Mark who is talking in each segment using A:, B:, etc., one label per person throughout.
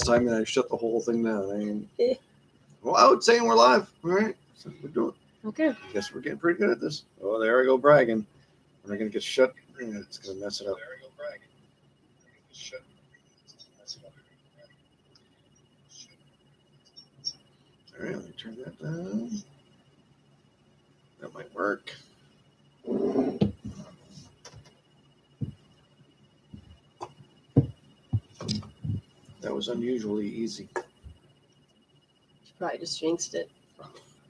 A: time and I shut the whole thing down. Well, I would say we're live. All right. So we're doing.
B: Okay.
A: I guess we're getting pretty good at this. Oh, there I go bragging. We're not going to get shut. It's going to mess it up. There I go bragging. Shut. All right, let me turn that down. That might work. That was unusually easy.
B: She probably just jinxed it.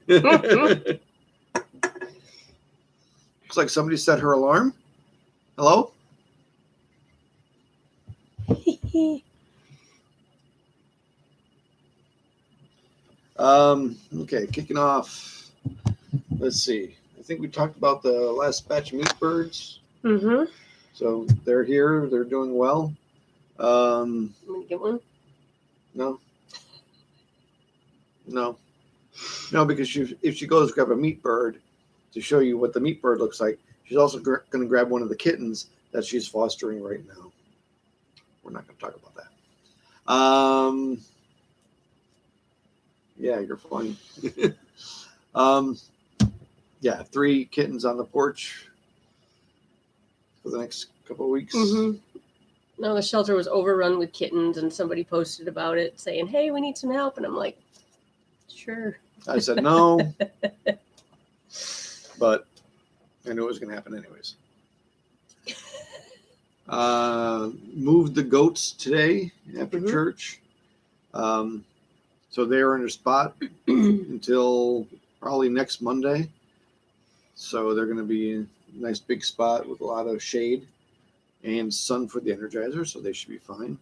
A: Looks like somebody set her alarm. Hello? Okay, kicking off. Let's see. I think we talked about the last batch of meat birds.
B: Mm-hmm.
A: So they're here. They're doing well.
B: I'm gonna get one.
A: No, because if she goes grab a meat bird to show you what the meat bird looks like, she's also going to grab one of the kittens that she's fostering right now. We're not going to talk about that. Yeah, you're funny. Yeah, 3 kittens on the porch for the next couple of weeks.
B: Mm-hmm. No, the shelter was overrun with kittens, and somebody posted about it saying, "Hey, we need some help," and I'm like, "Sure."
A: I said no, but I knew it was going to happen anyways. Moved the goats today after church. So they're in their spot until probably next Monday. So they're going to be in a nice big spot with a lot of shade and sun for the Energizer, so they should be fine.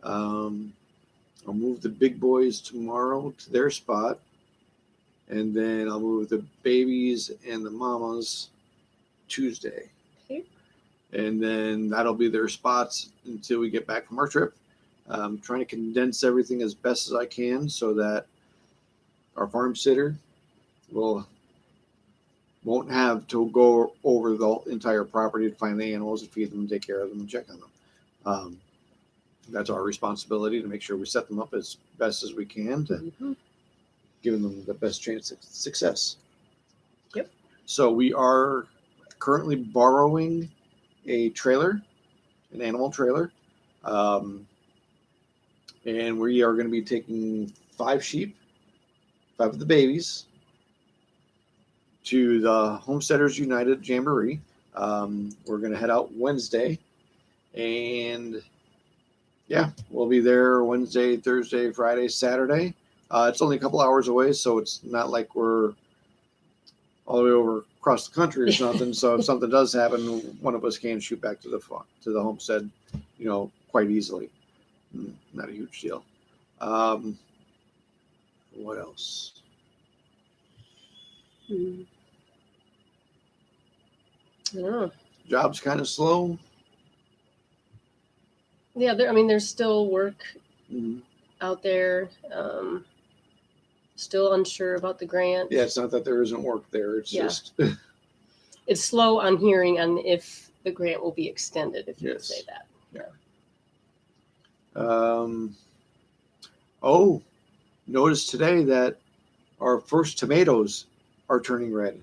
A: I'll move the big boys tomorrow to their spot, and then I'll move the babies and the mamas Tuesday.
B: Okay.
A: And then that'll be their spots until we get back from our trip. I'm trying to condense everything as best as I can so that our farm sitter won't have to go over the entire property to find the animals and feed them, take care of them, and check on them. That's our responsibility to make sure we set them up as best as we can to give them the best chance of success.
B: Yep. So
A: we are currently borrowing a trailer, an animal trailer. And we are going to be taking 5 sheep, 5 of the babies, to the Homesteaders United Jamboree. We're going to head out Wednesday. And yeah, we'll be there Wednesday, Thursday, Friday, Saturday. It's only a couple hours away, so it's not like we're all the way over across the country or something. So if something does happen, one of us can shoot back to the homestead, quite easily. Not a huge deal. What else?
B: I don't know.
A: Job's kind of slow.
B: Yeah, there's still work out there. Still unsure about the grant.
A: Yeah, it's not that there isn't work there. It's just
B: it's slow on hearing on if the grant will be extended. If you would say that.
A: Notice today that our first tomatoes are turning red.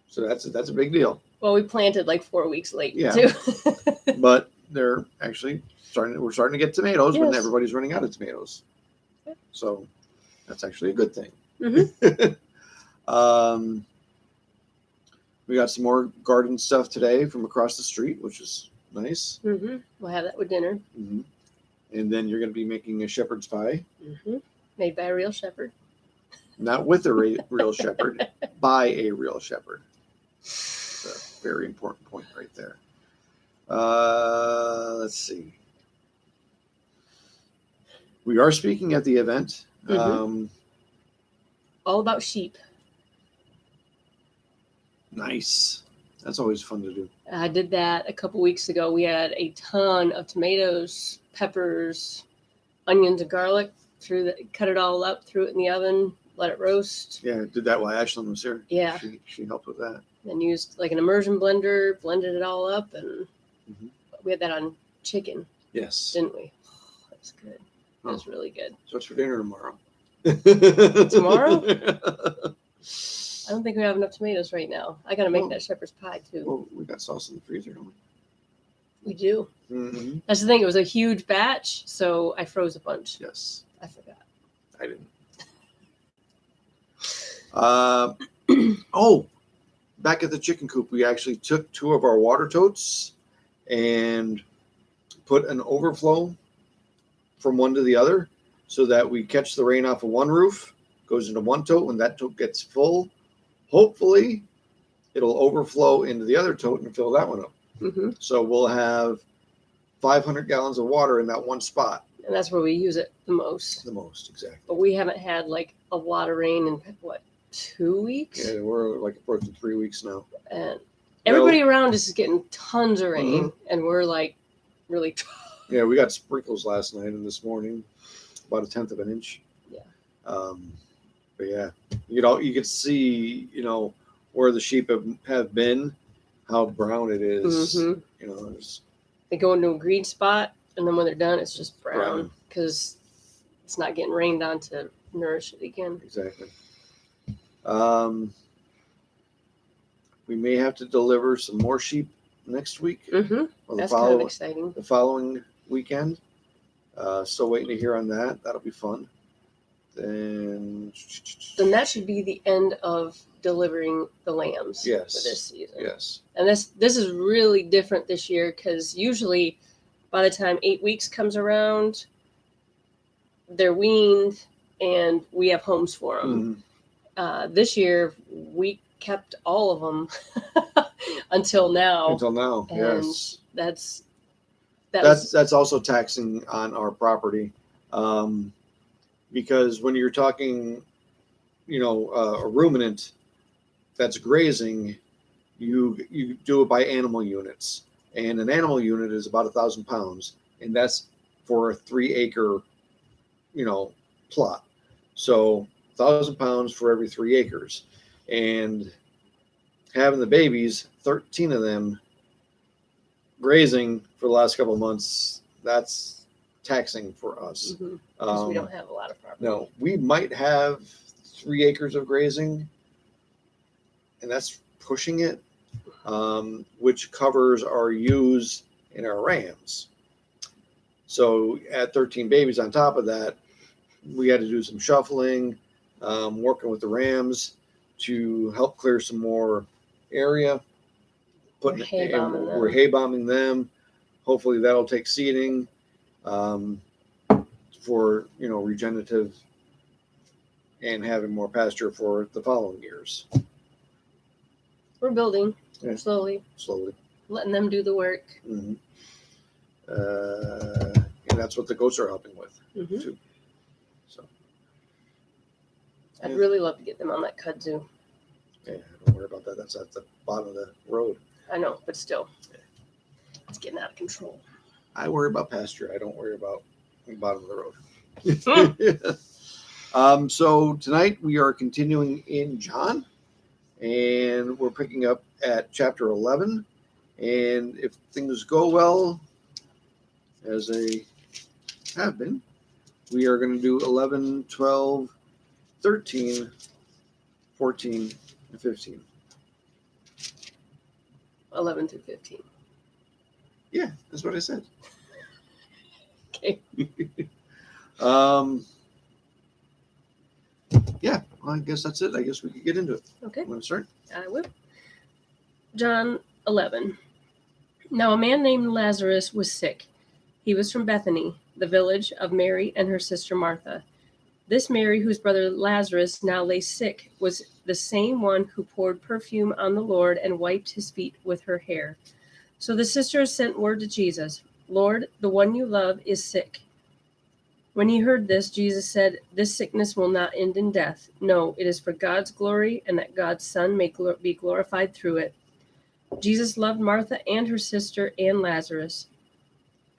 A: So that's a big deal.
B: Well, we planted like 4 weeks late
A: too.
B: Yeah.
A: But they're actually we're starting to get tomatoes when everybody's running out of tomatoes. So that's actually a good thing. We got some more garden stuff today from across the street, which is nice.
B: We'll have that with dinner.
A: And then you're going to be making a shepherd's pie.
B: Made by a real shepherd.
A: Not with a real shepherd, by a real shepherd. That's a very important point right there. Let's see. We are speaking at the event.
B: All about sheep.
A: Nice. That's always fun to do.
B: I did that a couple weeks ago. We had a ton of tomatoes, peppers, onions, and garlic. Cut it all up, threw it in the oven, let it roast.
A: Yeah, did that while Ashlyn was here.
B: Yeah.
A: She helped with that.
B: Then used like an immersion blender, blended it all up, and we had that on chicken.
A: Yes.
B: Didn't we? Oh, that was good. It was really good.
A: So it's for dinner tomorrow.
B: Tomorrow? I don't think we have enough tomatoes right now. I got to make
A: Well-
B: that shepherd's pie too.
A: Well, we got sauce in the freezer, don't
B: We do.
A: we? Mm-hmm.
B: That's the thing. It was a huge batch, so I froze a bunch.
A: Yes,
B: I forgot.
A: I didn't. Oh, back at the chicken coop, we actually took 2 of our water totes and put an overflow from one to the other so that we catch the rain off of one roof, goes into one tote. When that tote gets full, hopefully it'll overflow into the other tote and fill that one up.
B: Mm-hmm.
A: So we'll have 500 gallons of water in that one spot.
B: And that's where we use it the most.
A: The most, exactly.
B: But we haven't had like a lot of rain in what, 2 weeks?
A: Yeah, we're like approaching 3 weeks now.
B: And everybody around us is getting tons of rain, and we're like really.
A: Yeah, we got sprinkles last night and this morning, about 1/10 of an inch.
B: Yeah.
A: But yeah, you could see, where the sheep have been, how brown it is.
B: Mhm.
A: It's
B: They go into a green spot, and then when they're done, it's just brown
A: Brown.
B: because it's not getting rained on to nourish it again.
A: exactly. We may have to deliver some more sheep next week
B: Mm-hmm.
A: or
B: That's kind of exciting.
A: the following weekend. Still waiting to hear on that. That'll be fun. Then
B: Then that should be the end of delivering the lambs
A: Yes.
B: for this season.
A: yes.
B: And this is really different this year because usually by the time 8 weeks comes around, they're weaned and we have homes for them.
A: Mhm.
B: This year we kept all of them until now.
A: Until now,
B: And
A: yes.
B: That's
A: That's also taxing on our property, because when you're talking, a ruminant that's grazing, you do it by animal units, and an animal unit is about 1,000 pounds, and that's for a 3-acre, plot. So 1,000 pounds for every 3 acres, and having the babies, 13 of them grazing for the last couple of months, that's taxing for us.
B: Mhm, 'cause we
A: Um,
B: don't have a lot of property.
A: no, we might have 3 acres of grazing, and that's pushing it, which covers our ewes and our rams. So at 13 babies on top of that, we had to do some shuffling, working with the rams to help clear some more area.
B: We're hay bombing them.
A: We're hay bombing them. Hopefully that'll take seeding for regenerative and having more pasture for the following years.
B: We're building
A: Yeah.
B: slowly,
A: Slowly.
B: letting them do the work.
A: Mhm. And that's what the goats are helping with
B: Mhm.
A: too. So
B: I'd
A: Yeah.
B: really love to get them on that kudzu.
A: yeah, don't worry about that. That's at the bottom of the road.
B: I know, but still, it's getting out of control.
A: I worry about pasture. I don't worry about the bottom of the road. So tonight we are continuing in John, and we're picking up at chapter 11. And if things go well, as they have been, we are going to do 11, 12, 13, 14, and 15.
B: 11 through 15.
A: Yeah, that's what I said.
B: Okay.
A: Yeah, well, I guess that's it. I guess we could get into it.
B: Okay.
A: Want to start?
B: I will. John 11. Now a man named Lazarus was sick. He was from Bethany, the village of Mary and her sister Martha. This Mary, whose brother Lazarus now lay sick, was the same one who poured perfume on the Lord and wiped his feet with her hair. So the sisters sent word to Jesus, Lord, the one you love is sick. When he heard this, Jesus said, this sickness will not end in death. No, it is for God's glory and that God's Son may be glorified through it. Jesus loved Martha and her sister and Lazarus.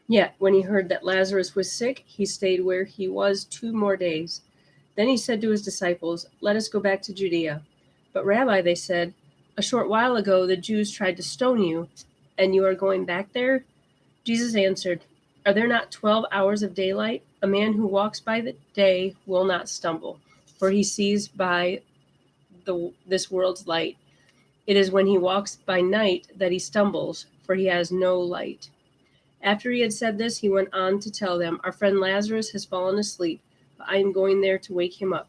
B: Yet, when he heard that Lazarus was sick, he stayed where he was 2 more days. Then he said to his disciples, let us go back to Judea. But Rabbi, they said, a short while ago the Jews tried to stone you, and you are going back there? Jesus answered, are there not 12 hours of daylight? A man who walks by the day will not stumble, for he sees by this world's light. It is when he walks by night that he stumbles, for he has no light." After he had said this, he went on to tell them, "Our friend Lazarus has fallen asleep, but I am going there to wake him up."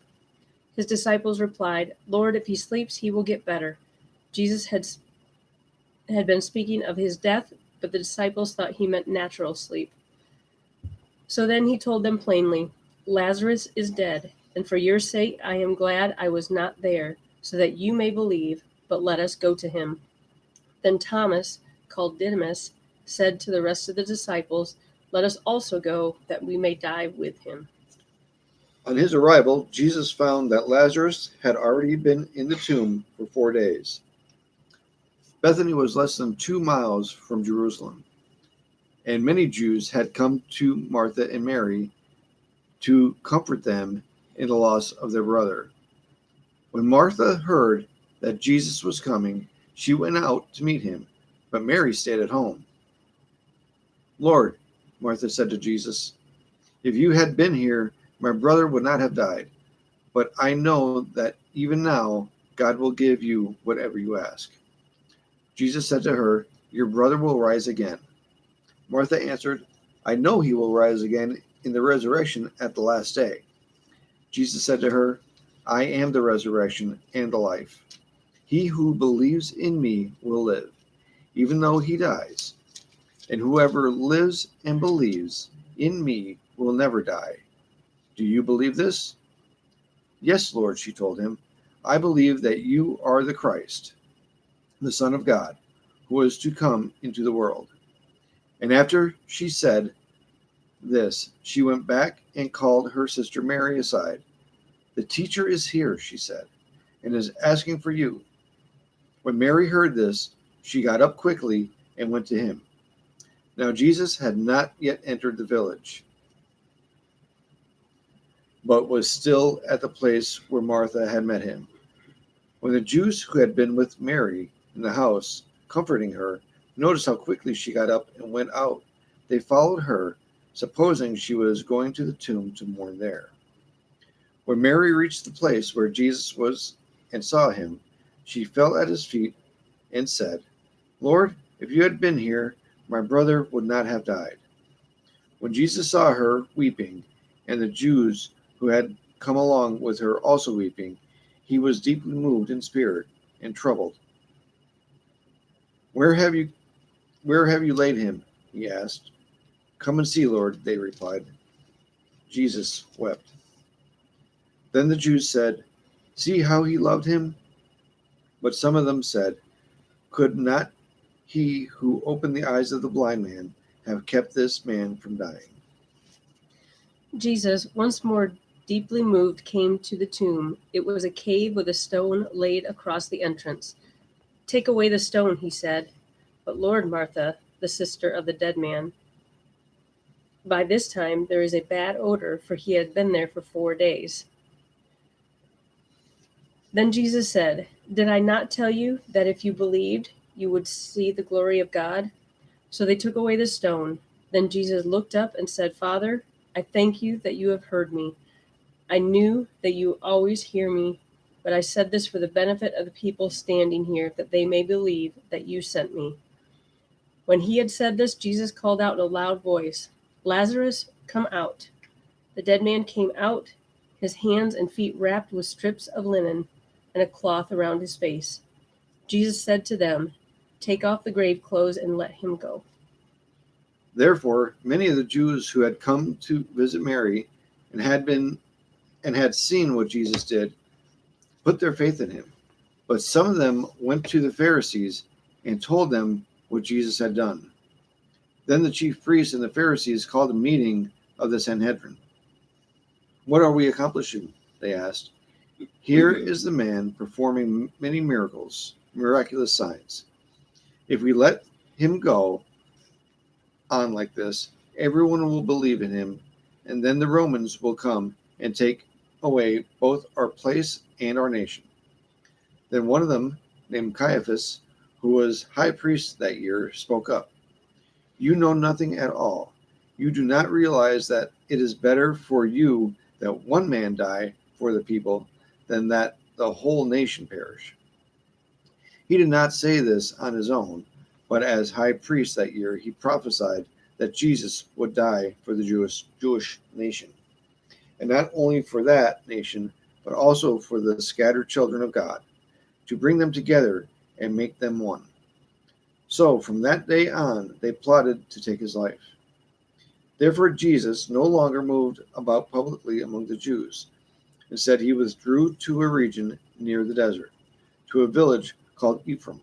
B: His disciples replied, "Lord, if he sleeps, he will get better." Jesus had been speaking of his death, but the disciples thought he meant natural sleep. So then he told them plainly, "Lazarus is dead, and for your sake I am glad I was not there, so that you may believe, but let us go to him." Then Thomas, called Didymus, said to the rest of the disciples, "Let us also go, that we may die with him."
A: On his arrival, Jesus found that Lazarus had already been in the tomb for 4 days. Bethany was less than 2 miles from Jerusalem, and many Jews had come to Martha and Mary to comfort them in the loss of their brother. When Martha heard that Jesus was coming, she went out to meet him, but Mary stayed at home. "Lord," Martha said to Jesus, "if you had been here, my brother would not have died. But I know that even now God will give you whatever you ask." Jesus said to her, "Your brother will rise again." Martha answered, "I know he will rise again in the resurrection at the last day." Jesus said to her, "I am the resurrection and the life. He who believes in me will live, even though he dies. And whoever lives and believes in me will never die. Do you believe this?" "Yes, Lord," she told him. "I believe that you are the Christ, the Son of God, who is to come into the world." And after she said this, she went back and called her sister Mary aside. "The teacher is here," she said, "and is asking for you." When Mary heard this, she got up quickly and went to him. Now Jesus had not yet entered the village, but was still at the place where Martha had met him. When the Jews who had been with Mary in the house, comforting her, noticed how quickly she got up and went out, they followed her, supposing she was going to the tomb to mourn there. When Mary reached the place where Jesus was and saw him, she fell at his feet and said, "Lord, if you had been here, my brother would not have died." When Jesus saw her weeping, and the Jews who had come along with her also weeping, he was deeply moved in spirit and troubled. Where have you laid him?" he asked. "Come and see, Lord," they replied. Jesus wept. Then the Jews said, "See how he loved him?" But some of them said, "Could not he who opened the eyes of the blind man have kept this man from dying?"
B: Jesus, once more deeply moved, came to the tomb. It was a cave with a stone laid across the entrance. "Take away the stone," he said. But Lord, Martha, the sister of the dead man, by this time there is a bad odor, for he had been there for 4 days. Then Jesus said, "Did I not tell you that if you believed, you would see the glory of God?" So they took away the stone. Then Jesus looked up and said, "Father, I thank you that you have heard me. I knew that you always hear me, but I said this for the benefit of the people standing here, that they may believe that you sent me." When he had said this, Jesus called out in a loud voice, "Lazarus, come out." The dead man came out, his hands and feet wrapped with strips of linen and a cloth around his face. Jesus said to them, "Take off the grave clothes and let him go."
A: Therefore, many of the Jews who had come to visit Mary and had seen what Jesus did put their faith in him. But some of them went to the Pharisees and told them what Jesus had done. Then the chief priests and the Pharisees called a meeting of the Sanhedrin. "What are we accomplishing?" they asked. "Here is the man performing many miracles, miraculous signs. If we let him go on like this, everyone will believe in him, and then the Romans will come and take away both our place and our nation." Then one of them, named Caiaphas, who was high priest that year, spoke up. "You know nothing at all. You do not realize that it is better for you that one man die for the people than that the whole nation perish. He did not say this on his own, but as high priest that year, he prophesied that Jesus would die for the Jewish nation, and not only for that nation, but also for the scattered children of God, to bring them together and make them one. So from that day on, they plotted to take his life. Therefore, Jesus no longer moved about publicly among the Jews. Instead, he withdrew to a region near the desert, to a village called Ephraim,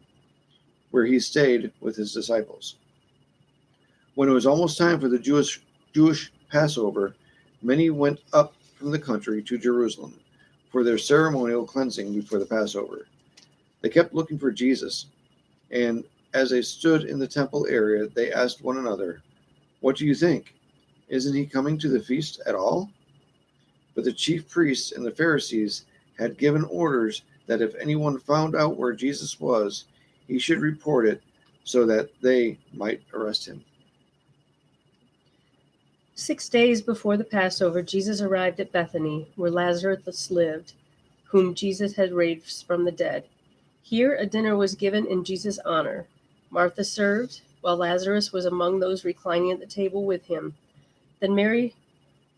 A: where he stayed with his disciples. When it was almost time for the Jewish Passover, many went up from the country to Jerusalem for their ceremonial cleansing before the Passover. They kept looking for Jesus, and as they stood in the temple area, they asked one another, "What do you think? Isn't he coming to the feast at all?" But the chief priests and the Pharisees had given orders that if anyone found out where Jesus was, he should report it so that they might arrest him.
B: 6 days before the Passover, Jesus arrived at Bethany, where Lazarus lived, whom Jesus had raised from the dead. Here a dinner was given in Jesus' honor. Martha served, while Lazarus was among those reclining at the table with him. Then Mary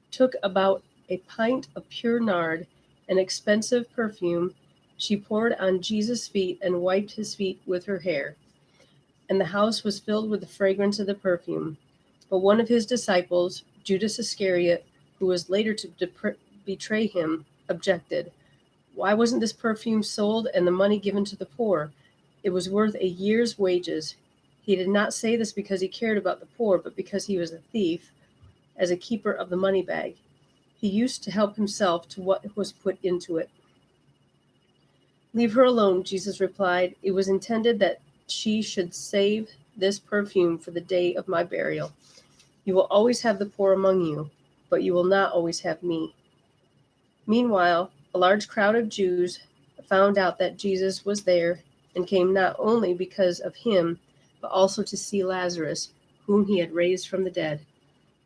B: took about a pint of pure nard, an expensive perfume. She poured on Jesus' feet and wiped his feet with her hair. And the house was filled with the fragrance of the perfume. But one of his disciples, Judas Iscariot, who was later to betray him, objected. "Why wasn't this perfume sold and the money given to the poor? It was worth a year's wages." He did not say this because he cared about the poor, but because he was a thief, as a keeper of the money bag. He used to help himself to what was put into it. "Leave her alone," Jesus replied. "It was intended that she should save this perfume for the day of my burial. You will always have the poor among you, but you will not always have me." Meanwhile, a large crowd of Jews found out that Jesus was there and came not only because of him, but also to see Lazarus, whom he had raised from the dead.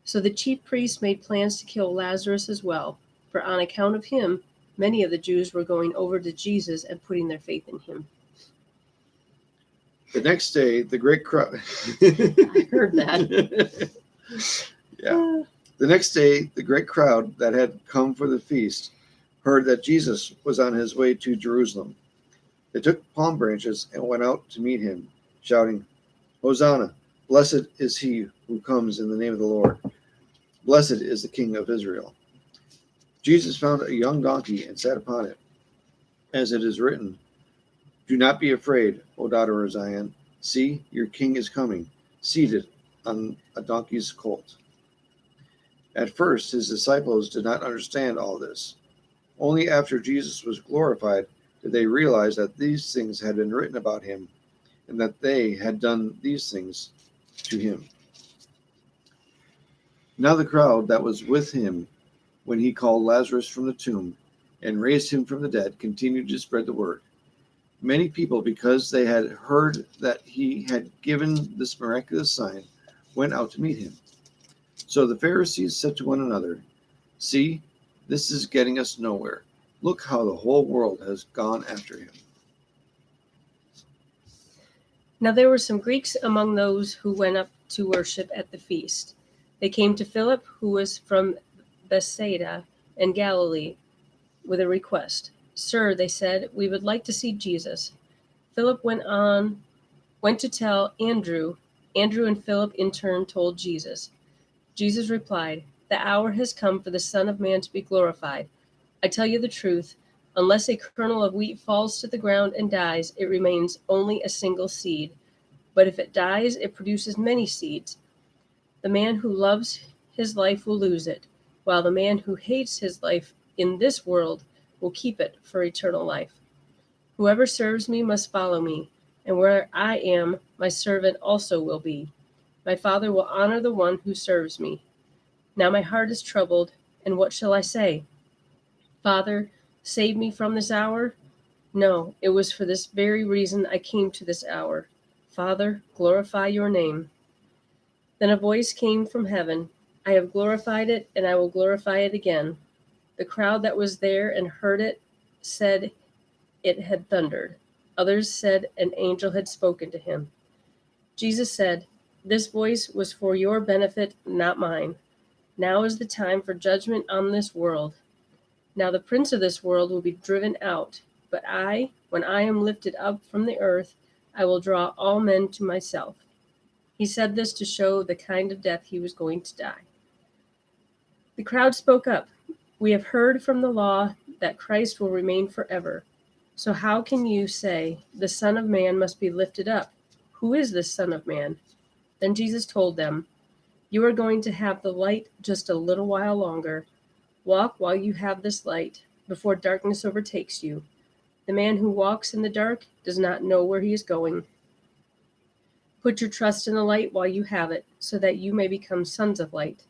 B: So the chief priests made plans to kill Lazarus as well, for on account of him, many of the Jews were going over to Jesus and putting their faith in him.
A: The next day, the great crowd.
B: I heard that.
A: Yeah. The next day, the great crowd that had come for the feast heard that Jesus was on his way to Jerusalem. They took palm branches and went out to meet him, shouting, "Hosanna! Blessed is he who comes in the name of the Lord. Blessed is the King of Israel." Jesus found a young donkey and sat upon it. As it is written, "Do not be afraid, O daughter of Zion. See, your king is coming, seated on a donkey's colt." At first, his disciples did not understand all this. Only after Jesus was glorified did they realize that these things had been written about him and that they had done these things to him. Now the crowd that was with him when he called Lazarus from the tomb and raised him from the dead continued to spread the word. Many people, because they had heard that he had given this miraculous sign, went out to meet him. So the Pharisees said to one another, "See, this is getting us nowhere. Look how the whole world has gone after him."
B: Now there were some Greeks among those who went up to worship at the feast. They came to Philip, who was from Bethsaida in Galilee, with a request. "Sir," they said, "we would like to see Jesus." Philip went to tell Andrew. Andrew and Philip in turn told Jesus. Jesus replied, "The hour has come for the Son of Man to be glorified. I tell you the truth, unless a kernel of wheat falls to the ground and dies, it remains only a single seed. But if it dies, it produces many seeds. The man who loves his life will lose it, while the man who hates his life in this world will keep it for eternal life. Whoever serves me must follow me, and where I am, my servant also will be. My Father will honor the one who serves me. Now my heart is troubled, and what shall I say? Father, save me from this hour? No, it was for this very reason I came to this hour. Father, glorify your name." Then a voice came from heaven, I have glorified it, and I will glorify it again." The crowd that was there and heard it said it had thundered. Others said an angel had spoken to him. Jesus said, "This voice was for your benefit, not mine. Now is the time for judgment on this world. Now the prince of this world will be driven out, but when I am lifted up from the earth, I will draw all men to myself." He said this to show the kind of death he was going to die. The crowd spoke up. "We have heard from the law that Christ will remain forever. So how can you say the Son of Man must be lifted up? Who is this Son of Man?" Then Jesus told them, "You are going to have the light just a little while longer. Walk while you have this light, before darkness overtakes you. The man who walks in the dark does not know where he is going. Put your trust in the light while you have it, so that you may become sons of light."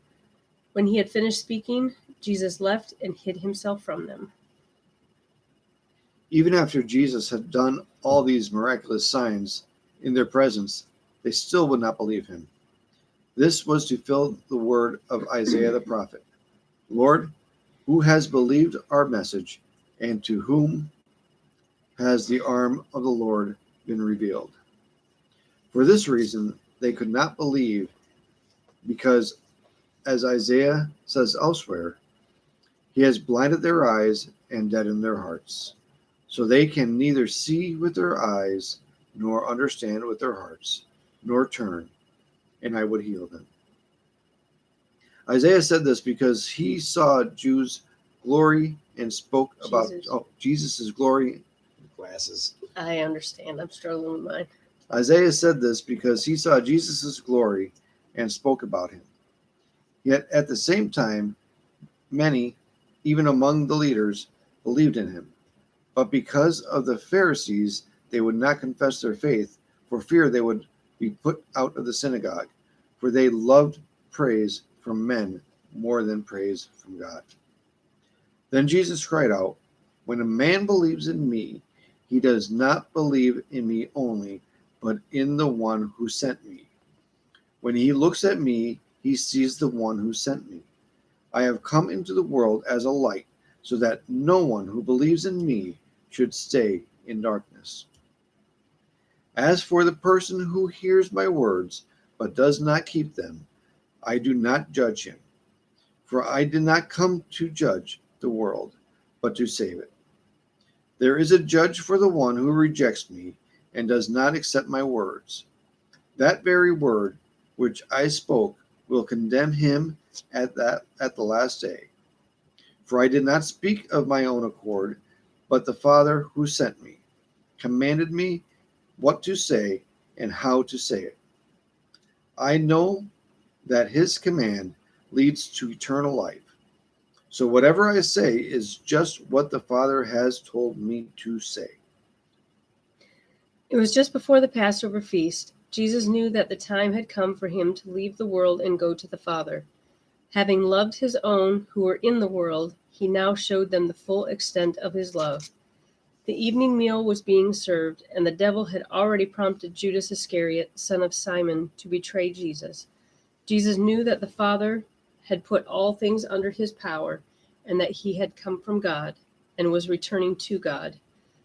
B: When he had finished speaking, Jesus left and hid himself from them.
A: Even after Jesus had done all these miraculous signs in their presence, they still would not believe him. This was to fill the word of Isaiah the prophet. "Lord, who has believed our message, and to whom has the arm of the Lord been revealed?" For this reason, they could not believe, because, as Isaiah says elsewhere, "He has blinded their eyes and deadened their hearts, so they can neither see with their eyes nor understand with their hearts, nor turn, and I would heal them." Isaiah said this because he saw Jews' glory and spoke about Jesus' glory. Glasses.
B: I understand. I'm struggling with mine.
A: Isaiah said this because he saw Jesus' glory and spoke about him. Yet at the same time, many, even among the leaders, believed in him. But because of the Pharisees, they would not confess their faith for fear they would be put out of the synagogue, for they loved praise from men more than praise from God. Then Jesus cried out, "When a man believes in me, he does not believe in me only, but in the one who sent me. When he looks at me, he sees the one who sent me. I have come into the world as a light, so that no one who believes in me should stay in darkness. As for the person who hears my words, but does not keep them, I do not judge him. For I did not come to judge the world, but to save it. There is a judge for the one who rejects me and does not accept my words. That very word which I spoke will condemn him at the last day. For I did not speak of my own accord, but the Father who sent me commanded me what to say and how to say it. I know that his command leads to eternal life. So whatever I say is just what the Father has told me to say."
B: It was just before the Passover feast. Jesus knew that the time had come for him to leave the world and go to the Father. Having loved his own who were in the world, he now showed them the full extent of his love. The evening meal was being served, and the devil had already prompted Judas Iscariot, son of Simon, to betray Jesus. Jesus knew that the Father had put all things under his power, and that he had come from God and was returning to God.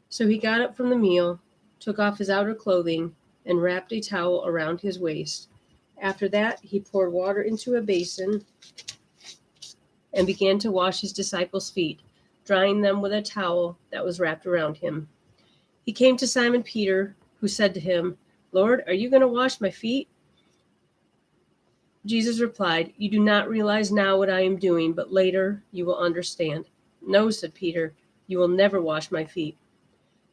B: So he got up from the meal, took off his outer clothing, and wrapped a towel around his waist. After that, he poured water into a basin and began to wash his disciples' feet, drying them with a towel that was wrapped around him. He came to Simon Peter, who said to him, "Lord, are you going to wash my feet?" Jesus replied, "You do not realize now what I am doing, but later you will understand." "No," said Peter, "you will never wash my feet."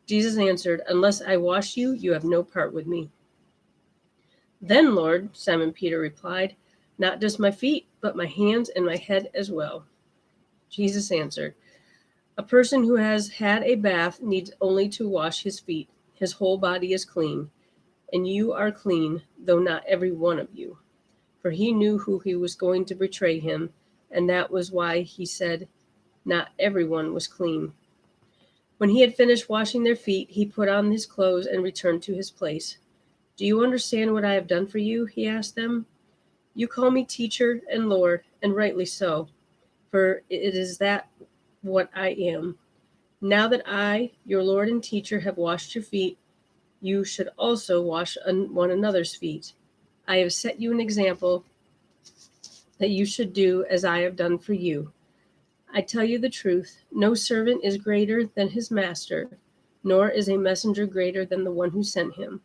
B: Jesus answered, "Unless I wash you, you have no part with me." "Then, Lord," Simon Peter replied, "not just my feet, but my hands and my head as well." Jesus answered, "A person who has had a bath needs only to wash his feet. His whole body is clean, and you are clean, though not every one of you." For he knew who he was going to betray him, and that was why he said not everyone was clean. When he had finished washing their feet, he put on his clothes and returned to his place. "Do you understand what I have done for you?" he asked them. You call me teacher and Lord, and rightly so, for it is that what I am. Now that I, your Lord and teacher, have washed your feet, you should also wash one another's feet. I have set you an example that you should do as I have done for you. I tell you the truth, no servant is greater than his master, nor is a messenger greater than the one who sent him.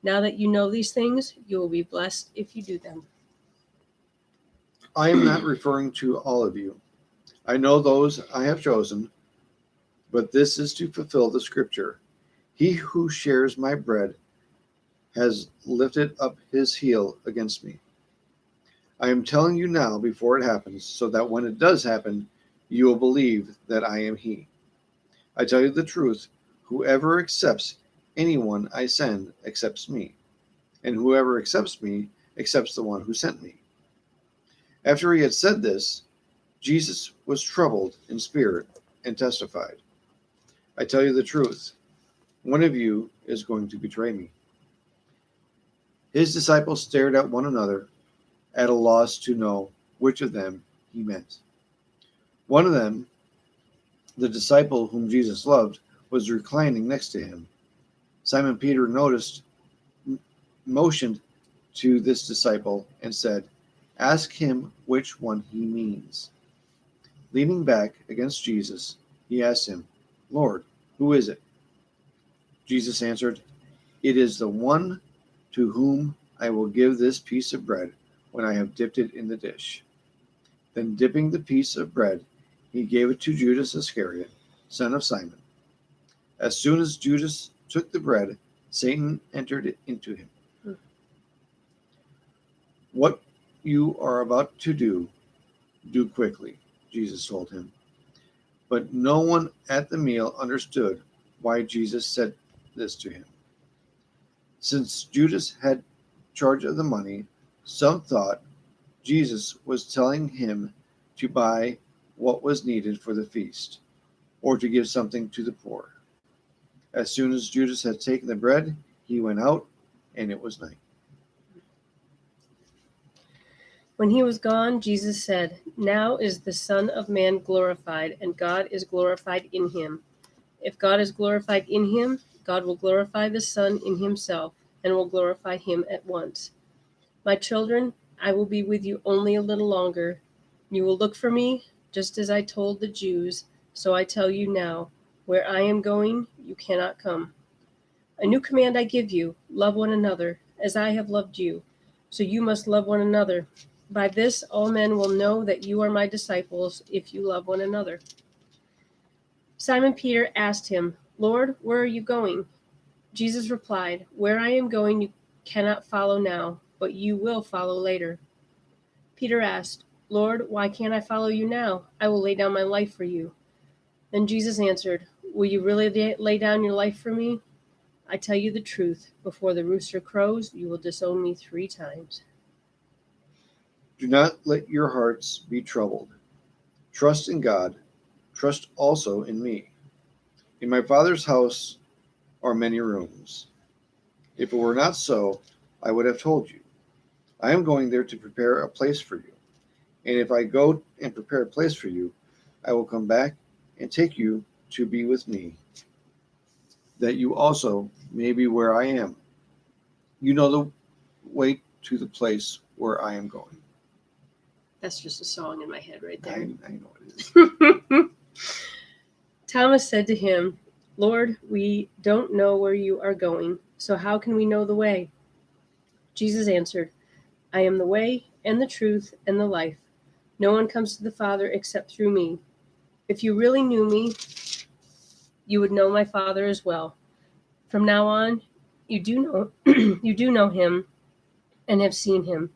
B: Now that you know these things, you will be blessed if you do them.
A: I am not referring to all of you. I know those I have chosen, but this is to fulfill the scripture. He who shares my bread has lifted up his heel against me. I am telling you now before it happens, so that when it does happen, you will believe that I am he. I tell you the truth, whoever accepts anyone I send accepts me, and whoever accepts me accepts the one who sent me. After he had said this, Jesus was troubled in spirit and testified, I tell you the truth, one of you is going to betray me. His disciples stared at one another, at a loss to know which of them he meant. One of them, the disciple whom Jesus loved, was reclining next to him. Simon Peter motioned to this disciple and said, Ask him which one he means. Leaning back against Jesus, he asked him, Lord, who is it? Jesus answered, It is the one to whom I will give this piece of bread when I have dipped it in the dish. Then dipping the piece of bread, he gave it to Judas Iscariot, son of Simon. As soon as Judas took the bread, Satan entered into him. What you are about to do quickly, Jesus told him. But no one at the meal understood why Jesus said this to him. Since Judas had charge of the money, some thought Jesus was telling him to buy what was needed for the feast, or to give something to the poor. As soon as Judas had taken the bread, he went out, and it was night.
B: When he was gone, Jesus said, Now is the Son of Man glorified, and God is glorified in him. If God is glorified in him, God will glorify the Son in himself, and will glorify him at once. My children, I will be with you only a little longer. You will look for me, just as I told the Jews, so I tell you now, where I am going, you cannot come. A new command I give you, love one another, as I have loved you. So you must love one another. By this all men will know that you are my disciples, if you love one another. Simon Peter asked him, Lord, where are you going? Jesus replied, Where I am going you cannot follow now, but you will follow later. Peter asked, Lord, why can't I follow you now? I will lay down my life for you. Then Jesus answered, Will you really lay down your life for me? I tell you the truth, before the rooster crows, you will disown me 3 times.
A: Do not let your hearts be troubled. Trust in God. Trust also in me. In my Father's house are many rooms. If it were not so, I would have told you. I am going there to prepare a place for you. And if I go and prepare a place for you, I will come back and take you to be with me, that you also may be where I am. You know the way to the place where I am going.
B: That's just a song in my head right there.
A: I know it is.
B: Thomas said to him, Lord, we don't know where you are going, so how can we know the way? Jesus answered, I am the way and the truth and the life. No one comes to the Father except through me. If you really knew me, you would know my Father as well. From now on, you do know you do know him and have seen him.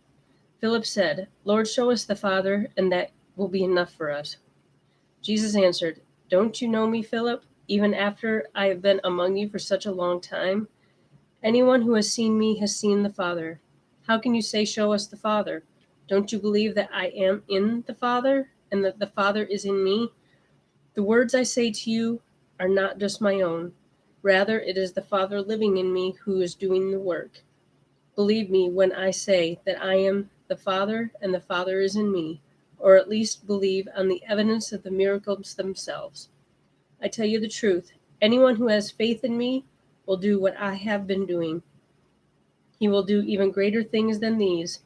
B: Philip said, Lord, show us the Father, and that will be enough for us. Jesus answered, Don't you know me, Philip, even after I have been among you for such a long time? Anyone who has seen me has seen the Father. How can you say, Show us the Father? Don't you believe that I am in the Father, and that the Father is in me? The words I say to you are not just my own. Rather, it is the Father living in me who is doing the work. Believe me when I say that I am the Father and the Father is in me, or at least believe on the evidence of the miracles themselves. I tell you the truth, anyone who has faith in me will do what I have been doing. He will do even greater things than these,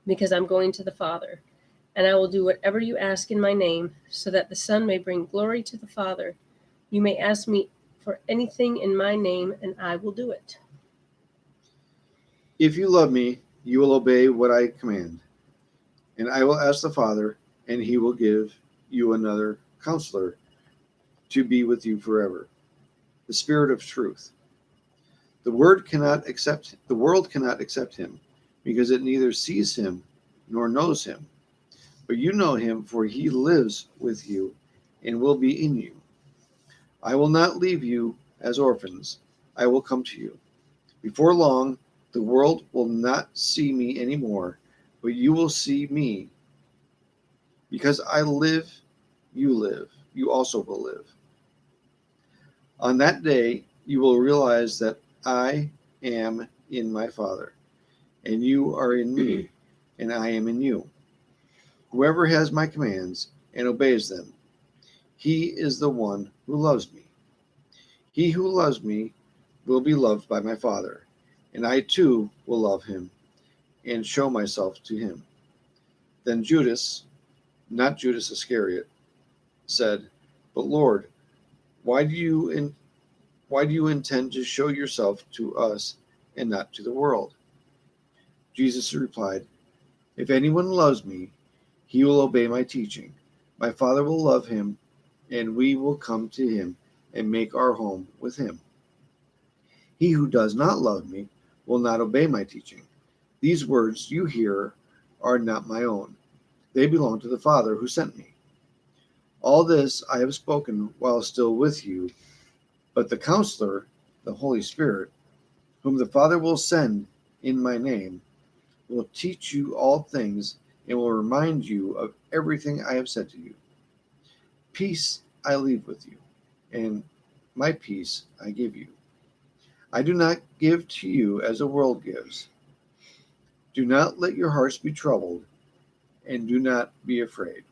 B: because I'm going to the Father. And I will do whatever you ask in my name, so that the Son may bring glory to the Father. You may ask me for anything in my name, and I will do it.
A: If you love me, you will obey what I command. And I will ask the Father, and he will give you another counselor to be with you forever, the Spirit of truth. The world cannot accept him, because it neither sees him nor knows him. But you know him, for he lives with you and will be in you. I will not leave you as orphans. I will come to you. Before long, the world will not see me anymore, but you will see me. Because I live, you also will live. On that day, you will realize that I am in my Father, and you are in me, and I am in you. Whoever has my commands and obeys them, he is the one who loves me. He who loves me will be loved by my Father, and I too will love him and show myself to him. Then Judas, not Judas Iscariot, said, But Lord, why do you intend to show yourself to us and not to the world? Jesus replied, If anyone loves me, he will obey my teaching. My Father will love him, and we will come to him and make our home with him. He who does not love me will not obey my teaching. These words you hear are not my own. They belong to the Father who sent me. All this I have spoken while still with you, but the Counselor, the Holy Spirit, whom the Father will send in my name, will teach you all things and will remind you of everything I have said to you. Peace I leave with you, and my peace I give you. I do not give to you as the world gives. Do not let your hearts be troubled, and do not be afraid.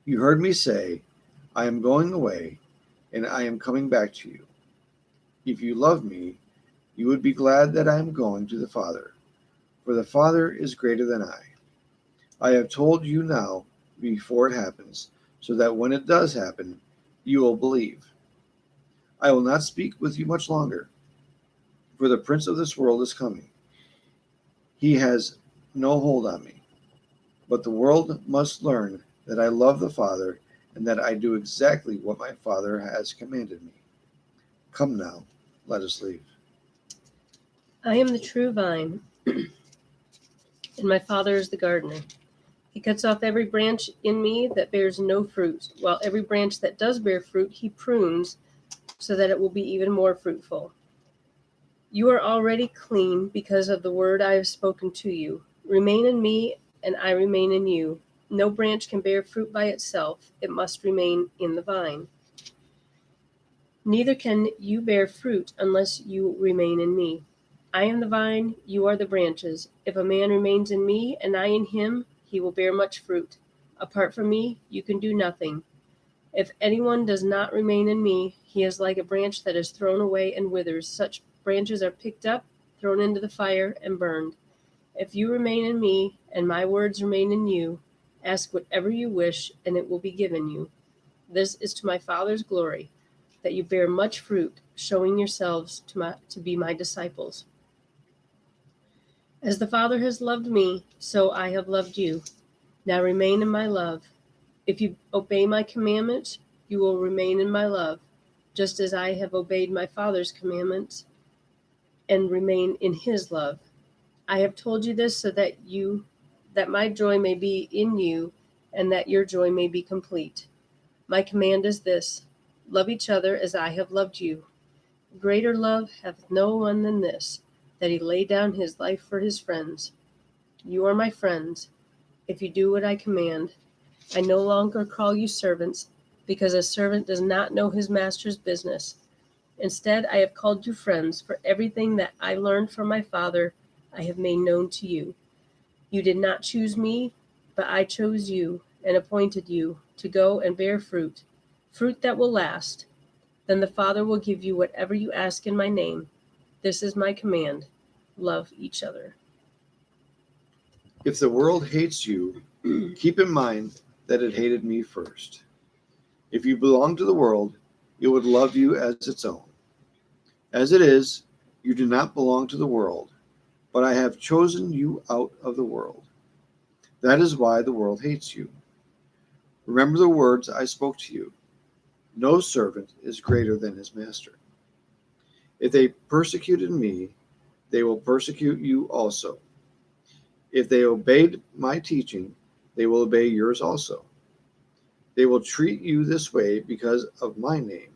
A: You heard me say, I am going away, and I am coming back to you. If you love me, you would be glad that I am going to the Father, for the Father is greater than I. I have told you now before it happens, so that when it does happen, you will believe. I will not speak with you much longer, for the prince of this world is coming. He has no hold on me, but the world must learn that I love the Father and that I do exactly what my Father has commanded me. Come now, let us leave.
B: I am the true vine, and my Father is the gardener. He cuts off every branch in me that bears no fruit, while every branch that does bear fruit he prunes, so that it will be even more fruitful. You are already clean because of the word I have spoken to you. Remain in me, and I remain in you. No branch can bear fruit by itself. It must remain in the vine. Neither can you bear fruit unless you remain in me. I am the vine, you are the branches. If a man remains in me, and I in him, he will bear much fruit. Apart from me, you can do nothing. If anyone does not remain in me, he is like a branch that is thrown away and withers. Such branches are picked up, thrown into the fire, and burned. If you remain in me, and my words remain in you, ask whatever you wish, and it will be given you. This is to my Father's glory, that you bear much fruit, showing yourselves to be my disciples. As the Father has loved me, so I have loved you. Now remain in my love. If you obey my commandments, you will remain in my love, just as I have obeyed my Father's commandments and remain in his love. I have told you this so that my joy may be in you and that your joy may be complete. My command is this: love each other as I have loved you. Greater love hath no one than this, that he lay down his life for his friends. You are my friends, if you do what I command. I no longer call you servants, because a servant does not know his master's business. Instead, I have called you friends, for everything that I learned from my Father I have made known to you. You did not choose me, but I chose you and appointed you to go and bear fruit, fruit that will last. Then the Father will give you whatever you ask in my name. This is my command. Love each other.
A: If the world hates you, keep in mind that it hated me first. If you belong to the world, it would love you as its own. As it is, you do not belong to the world, but I have chosen you out of the world. That is why the world hates you. Remember the words I spoke to you. No servant is greater than his master. If they persecuted me, they will persecute you also. If they obeyed my teaching, they will obey yours also. They will treat you this way because of my name,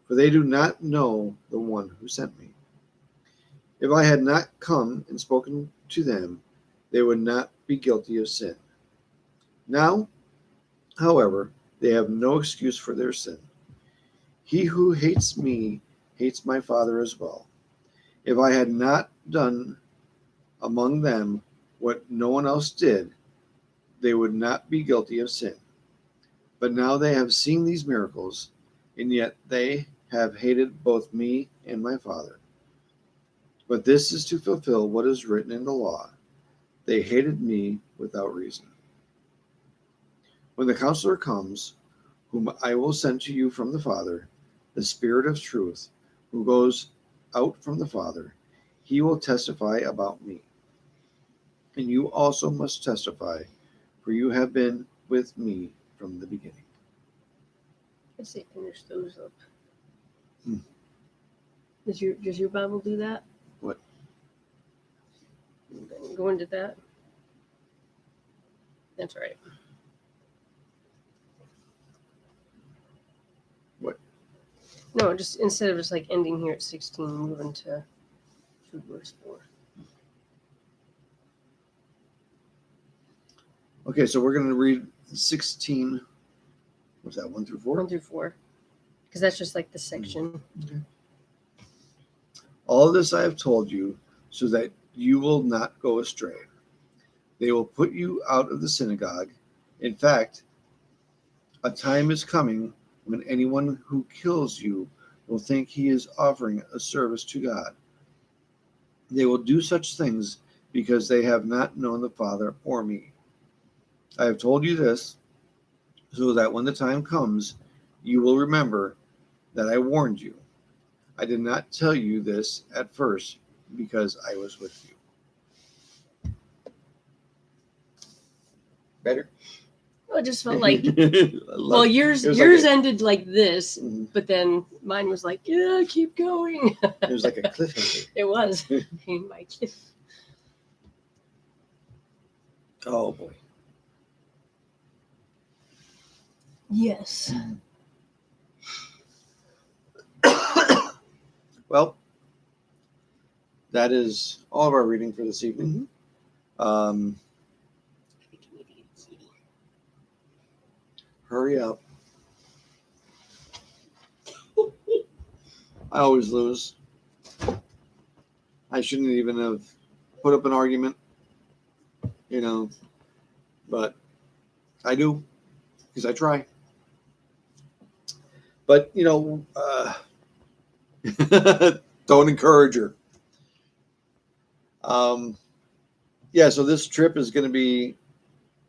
A: for they do not know the one who sent me. If I had not come and spoken to them, they would not be guilty of sin. Now, however, they have no excuse for their sin. He who hates me hates my Father as well. If I had not done among them what no one else did, they would not be guilty of sin. But now they have seen these miracles, and yet they have hated both me and my Father. But this is to fulfill what is written in the law. They hated me without reason. When the Counselor comes, whom I will send to you from the Father, the Spirit of truth, who goes out from the Father, he will testify about me. And you also must testify, for you have been with me from the beginning.
B: Let's see, finish those up.
A: Hmm.
B: Does your Bible do that?
A: What?
B: Go into that. That's right.
A: What?
B: No, just instead of just like ending here at 16, moving to verse 4.
A: Okay, so we're going to read 16. What's that, 1 through 4?
B: 1 through 4. Because that's just like the section.
A: Okay. All this I have told you so that you will not go astray. They will put you out of the synagogue. In fact, a time is coming when anyone who kills you will think he is offering a service to God. They will do such things because they have not known the Father or me. I have told you this so that when the time comes, you will remember that I warned you. I did not tell you this at first because I was with you. Better?
B: Oh, it just felt like,
A: well,
B: well, yours ended like this, but then mine was like, yeah, keep going.
A: It was like a cliffhanger.
B: It was. My cliff.
A: Oh, boy.
B: Yes.
A: Well, that is all of our reading for this evening. Hurry up. I always lose. I shouldn't even have put up an argument, but I do because I try. But, don't encourage her. So this trip is going to be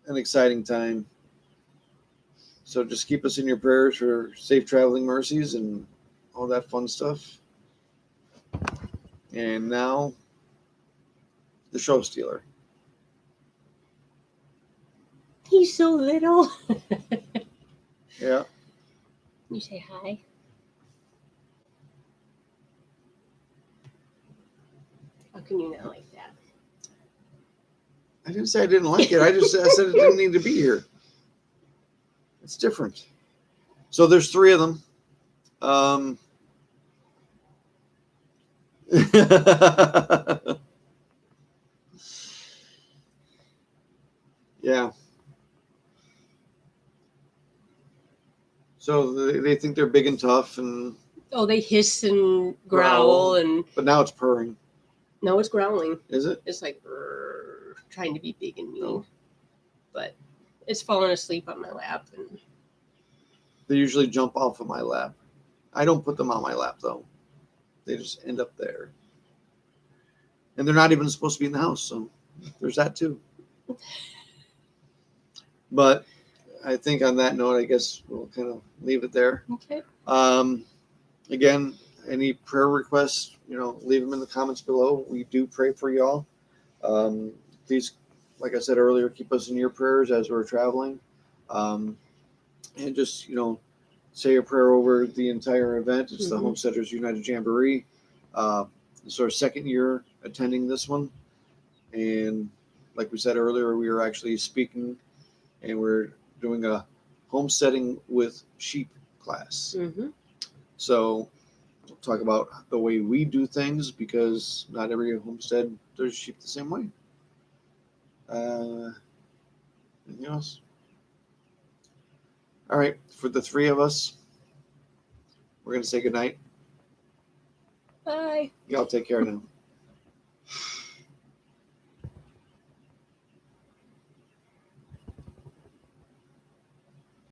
A: an exciting time. So just keep us in your prayers for safe traveling mercies and all that fun stuff. And now, the show stealer.
B: He's so little.
A: Yeah.
B: You say hi. How can you not like that?
A: I didn't say I didn't like it. I said it didn't need to be here. It's different. So there's 3 of them. Yeah. So they think they're big and tough, and
B: they hiss and growl,
A: but now it's purring.
B: No, it's growling.
A: Is it?
B: It's like. Brrr. trying to be big and mean.
A: No.
B: But it's fallen asleep on my lap. And
A: They usually jump off of my lap. I don't put them on my lap though. They just end up there. And they're not even supposed to be in the house, so there's that too. But I think on that note, I guess we'll kind of leave it there.
B: okay.
A: Again, any prayer requests, leave them in the comments below. We do pray for y'all. Please, like I said earlier, keep us in your prayers as we're traveling. And just, say a prayer over the entire event. It's the Homesteaders United Jamboree. It's our second year attending this one. And like we said earlier, we are actually speaking and we're doing a homesteading with sheep class.
B: Mm-hmm.
A: So we'll talk about the way we do things because not every homestead does sheep the same way. Anything else? All right, for the three of us, we're going to say goodnight.
B: Bye.
A: Y'all take care now.